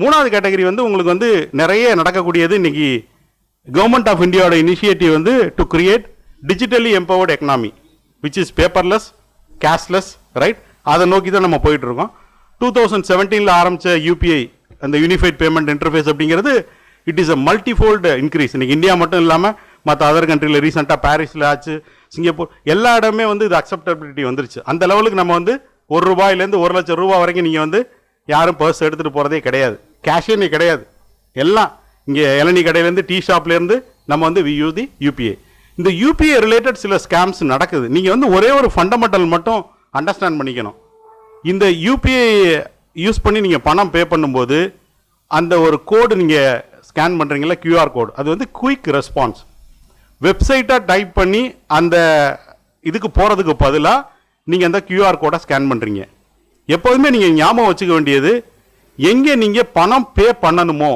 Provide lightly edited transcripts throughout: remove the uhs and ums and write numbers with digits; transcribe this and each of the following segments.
மூணாவது கேட்டகரி வந்து உங்களுக்கு வந்து நிறைய நடக்கக்கூடியது இன்னைக்கு கவர்மெண்ட் ஆஃப் இந்தியாவோட இனிஷியேட்டிவ் வந்து to create digitally empowered economy which is paperless cashless right. அதை நோக்கி தான் நம்ம போயிட்டு இருக்கோம். 2017 ஆரம்பித்த யூபிஐ அந்த யூனிஃபைட் பேமெண்ட் இன்டர்ஃபேஸ் அப்படிங்கிறது இட் இஸ் அ மல்டிஃபோல்டு இன்க்ரீஸ். இன்னைக்கு இந்தியா மட்டும் இல்லாமல் மற்ற அதர் கண்ட்ரியில் ரீசெண்டாக பாரிஸில் ஆச்சு, சிங்கப்பூர், எல்லா இடமே வந்து இது அக்செப்டபிலிட்டி வந்துருச்சு. அந்த லெவலுக்கு நம்ம வந்து ₹1 ₹1,00,000 வரைக்கும் நீங்கள் வந்து யாரும் பர்ஸ் எடுத்துகிட்டு போகிறதே கிடையாது. கேஷே நீ கிடையாது. எல்லாம் இங்கே இளநீ கடையிலேருந்து டீ ஷாப்லேருந்து நம்ம வந்து வி யூஸ் தி யூபிஐ. இந்த யூபிஐ ரிலேட்டட் சில ஸ்கேம்ஸ் நடக்குது. நீங்கள் வந்து ஒரே ஒரு ஃபண்டமெண்டல் மட்டும் அண்டர்ஸ்டாண்ட் பண்ணிக்கணும். இந்த யூபிஐ யூஸ் பண்ணி நீங்கள் பணம் பே பண்ணும்போது அந்த ஒரு கோடு நீங்கள் ஸ்கேன் பண்ணுறீங்களா, QR கோடு, அது வந்து குயிக் ரெஸ்பான்ஸ். வெப்சைட்டாக டைப் பண்ணி அந்த இதுக்கு போகிறதுக்கு பதிலாக நீங்கள் அந்த QR கோடை ஸ்கேன் பண்ணுறீங்க. எப்போதுமே நீங்கள் ஞாபகம் வச்சுக்க வேண்டியது, எங்கே நீங்கள் பணம் பே பண்ணணுமோ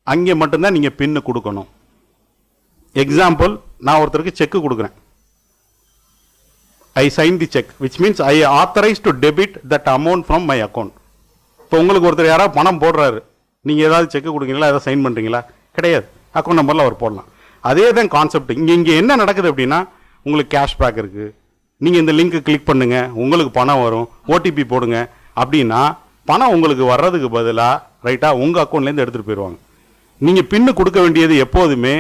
அங்கே மட்டும்தான் நீங்கள் பின்னு கொடுக்கணும். எக்ஸாம்பிள், நான் ஒருத்தருக்கு செக்கு கொடுக்குறேன். I sign the check, which means I authorize to debit that amount from my account. இப்போ உங்களுக்கு ஒருத்தர் யாராவது பணம் போடுறாரு, நீங்கள் ஏதாவது செக்கு கொடுக்குறீங்களா, ஏதாவது சைன் பண்ணுறீங்களா? கிடையாது. அக்கௌண்ட் நம்பரில் அவர் போடலாம். அதே தான் கான்செப்ட். இங்கே என்ன நடக்குது அப்படின்னா, உங்களுக்கு கேஷ்பேக் இருக்குது, நீங்கள் இந்த லிங்க்கு கிளிக் பண்ணுங்கள், உங்களுக்கு பணம் வரும், OTP போடுங்க அப்படின்னா பணம் உங்களுக்கு வர்றதுக்கு பதிலாக ரைட்டாக உங்கள் அக்கௌண்ட்லேருந்து எடுத்துகிட்டு போயிடுவாங்க. நீங்கள் பின்னு கொடுக்க வேண்டியது எப்போதுமே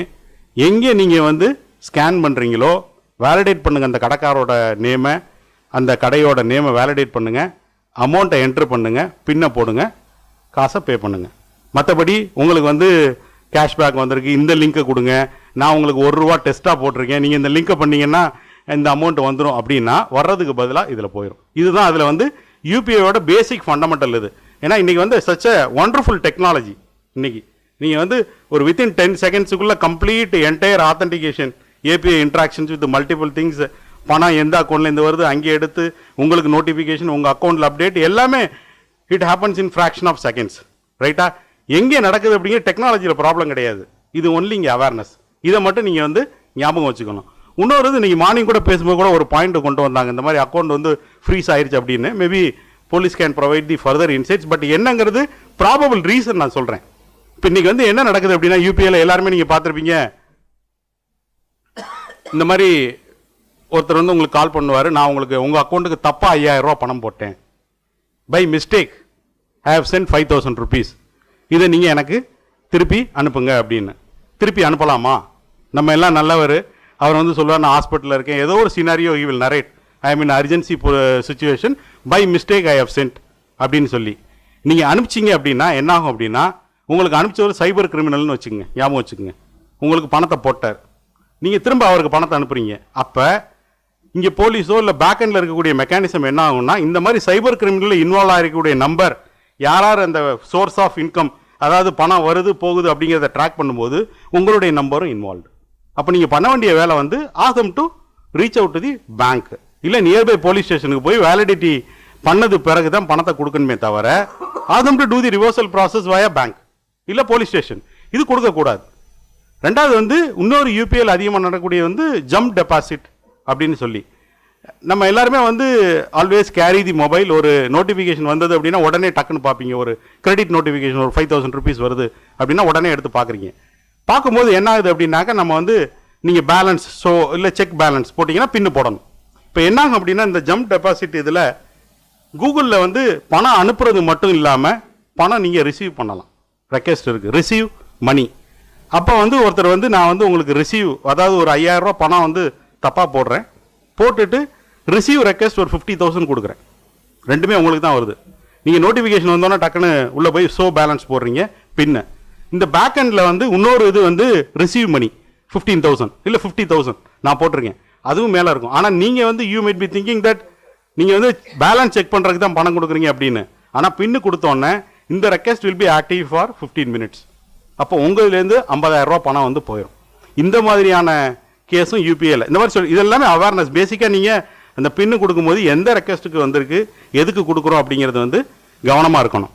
எங்கே நீங்கள் வந்து ஸ்கேன் பண்ணுறீங்களோ வேலிடேட் பண்ணுங்கள். அந்த கடைக்காரோட நேமை, அந்த கடையோட நேமை வேலிடேட் பண்ணுங்கள், அமௌண்ட்டை என்ட்ரு பண்ணுங்கள், பின்னை போடுங்க, காசை பே பண்ணுங்கள். மற்றபடி உங்களுக்கு வந்து கேஷ்பேக் வந்திருக்கு, இந்த லிங்க்கை கொடுங்க, நான் உங்களுக்கு ₹1 டெஸ்ட்டாக போட்டிருக்கேன், நீங்கள் இந்த லிங்க்கை பண்ணிங்கன்னா இந்த அமௌண்ட் வந்துடும் அப்படின்னா வர்றதுக்கு பதிலாக இதில் போயிடும். இதுதான் அதில் வந்து யூபிஐயோட பேசிக் ஃபண்டமெண்டல் இது. ஏன்னா இன்றைக்கி வந்து சச் அ ஒண்டர்ஃபுல் டெக்னாலஜி. இன்றைக்கி நீங்கள் வந்து ஒரு வித்தின் 10 செகண்ட்ஸுக்குள்ளே complete entire authentication API interactions with multiple things, பணம் எந்த அக்கௌண்ட்லேருந்து வருது அங்கே எடுத்து உங்களுக்கு நோட்டிஃபிகேஷன், உங்கள் அக்கௌண்ட்டில் அப்டேட், எல்லாமே it happens in fraction of seconds. ரைட்டா? எங்கே நடக்குது அப்படிங்கிற டெக்னாலஜியில் ப்ராப்ளம் கிடையாது. இது ஒன்லி இங்கே அவேர்னஸ். இதை மட்டும் நீங்கள் வந்து ஞாபகம் வச்சுக்கணும். இன்னொரு இது, நீங்கள் மார்னிங் கூட பேசும்போது கூட ஒரு பாயிண்ட் கொண்டு வந்தாங்க, இந்த மாதிரி அக்கௌண்ட் வந்து ஃப்ரீஸ் ஆயிடுச்சு அப்படின்னு. Maybe police can provide the further insights. But என்னங்கிறது ப்ராபபிள் ரீசன் நான் சொல்கிறேன். இப்போ இன்றைக்கி வந்து என்ன நடக்குது அப்படின்னா, யூபிஐயில் எல்லாருமே நீங்கள் பார்த்துருப்பீங்க, இந்த மாதிரி ஒருத்தர் வந்து உங்களுக்கு கால் பண்ணுவார், நான் உங்களுக்கு உங்கள் அக்கௌண்ட்டுக்கு தப்பாக ₹5000 பணம் போட்டேன், by mistake I have sent ₹5000, இதை நீங்கள் எனக்கு திருப்பி அனுப்புங்க அப்படின்னு. திருப்பி அனுப்பலாமா? நம்ம எல்லாம் நல்லவர். அவர் வந்து சொல்லுவார், நான் ஹாஸ்பிட்டலில் இருக்கேன், ஏதோ ஒரு scenario I will narrate, I mean urgency situation, by mistake I have sent அப்படின்னு சொல்லி நீங்கள் அனுப்பிச்சிங்க அப்படின்னா என்ன ஆகும் அப்படின்னா, உங்களுக்கு அனுப்பிச்ச ஒரு சைபர் கிரிமினல்னு வச்சுக்கோங்க, ஞாபகம் வச்சுக்கோங்க. உங்களுக்கு பணத்தை போட்டார், நீங்கள் திரும்ப அவருக்கு பணத்தை அனுப்புறீங்க. அப்போ இங்கே போலீஸோ இல்லை பேக்கெண்டில் இருக்கக்கூடிய மெக்கானிசம் என்ன ஆகும்னா, இந்த மாதிரி சைபர் கிரிமினலில் இன்வால்வ் ஆகிருக்கக்கூடிய நம்பர் யார் யார் அந்த சோர்ஸ் ஆஃப் இன்கம், அதாவது பணம் வருது போகுது அப்படிங்கிறத ட்ராக் பண்ணும்போது உங்களுடைய நம்பரும் இன்வால்வ்டு. அப்போ நீங்கள் பண்ண வேண்டிய வேலை வந்து ஆதம் to reach out to the bank, இல்லை நியர்பை போலீஸ் ஸ்டேஷனுக்கு போய் வேலிடிட்டி பண்ணது பிறகு தான் பணத்தை கொடுக்கணுமே தவிர ஆதம் to do the reversal process via bank இல்லை போலீஸ் ஸ்டேஷன், இது கொடுக்கக்கூடாது. ரெண்டாவது வந்து இன்னொரு யூபிஐயில் அதிகமாக நடக்கக்கூடிய வந்து ஜம்ப் டெபாசிட் அப்படின்னு சொல்லி, நம்ம எல்லாருமே வந்து ஆல்வேஸ் கேரி தி மொபைல். ஒரு நோட்டிஃபிகேஷன் வந்தது அப்படின்னா உடனே டக்குன்னு பார்ப்பீங்க. ஒரு கிரெடிட் நோட்டிஃபிகேஷன் ஒரு ₹5000 வருது அப்படின்னா உடனே எடுத்து பார்க்குறீங்க. பார்க்கும்போது என்ன ஆகுது அப்படின்னாக்கா, நம்ம வந்து நீங்கள் பேலன்ஸ் இல்லை செக் பேலன்ஸ் போட்டிங்கன்னா பின்னு போடணும். இப்போ என்ன ஆகும் அப்படின்னா, இந்த ஜம்ப் டெபாசிட் இதில் கூகுளில் வந்து பணம் அனுப்புறது மட்டும் இல்லாமல் பணம் நீங்கள் ரிசீவ் பண்ணலாம். ரெக்வெஸ்ட் இருக்குது, ரிசீவ் மணி. அப்போ வந்து ஒருத்தர் வந்து நான் வந்து உங்களுக்கு ரிசீவ், அதாவது ஒரு ₹5000 பணம் வந்து தப்பாக போடுறேன், போட்டுட்டு ரிசீவ் ரெக்வெஸ்ட் ஒரு 50,000 கொடுக்குறேன். ரெண்டுமே உங்களுக்கு தான் வருது. நீங்கள் நோட்டிஃபிகேஷன் வந்தோன்னா டக்குன்னு உள்ளே போய் ஷோ பேலன்ஸ் போடுறீங்க, பின்ன இந்த பேக் எண்டில் வந்து இன்னொரு இது வந்து ரிசீவ் மணி 15,000 இல்லை 50,000 நான் போட்டிருக்கேன், அதுவும் மேலே இருக்கும். ஆனால் நீங்கள் வந்து you might be thinking that நீங்கள் வந்து பேலன்ஸ் செக் பண்ணுறதுக்கு தான் பணம் கொடுக்குறீங்க அப்படின்னு. ஆனால் பின்னு கொடுத்தோன்னே இந்த request will be active for 15 minutes. அப்போ உங்கள்லேருந்து ₹50,000 பணம் வந்து போயிடும். இந்த மாதிரியான கேஸும் யூபிஐயில் இந்த மாதிரி சொல்லி, இதெல்லாமே அவேர்னஸ். பேசிக்காக நீங்கள் அந்த பின்னு கொடுக்கும்போது எந்த ரெக்வெஸ்ட்டுக்கு வந்திருக்கு, எதுக்கு கொடுக்குறோம் அப்படிங்கிறது வந்து கவனமாக இருக்கணும்.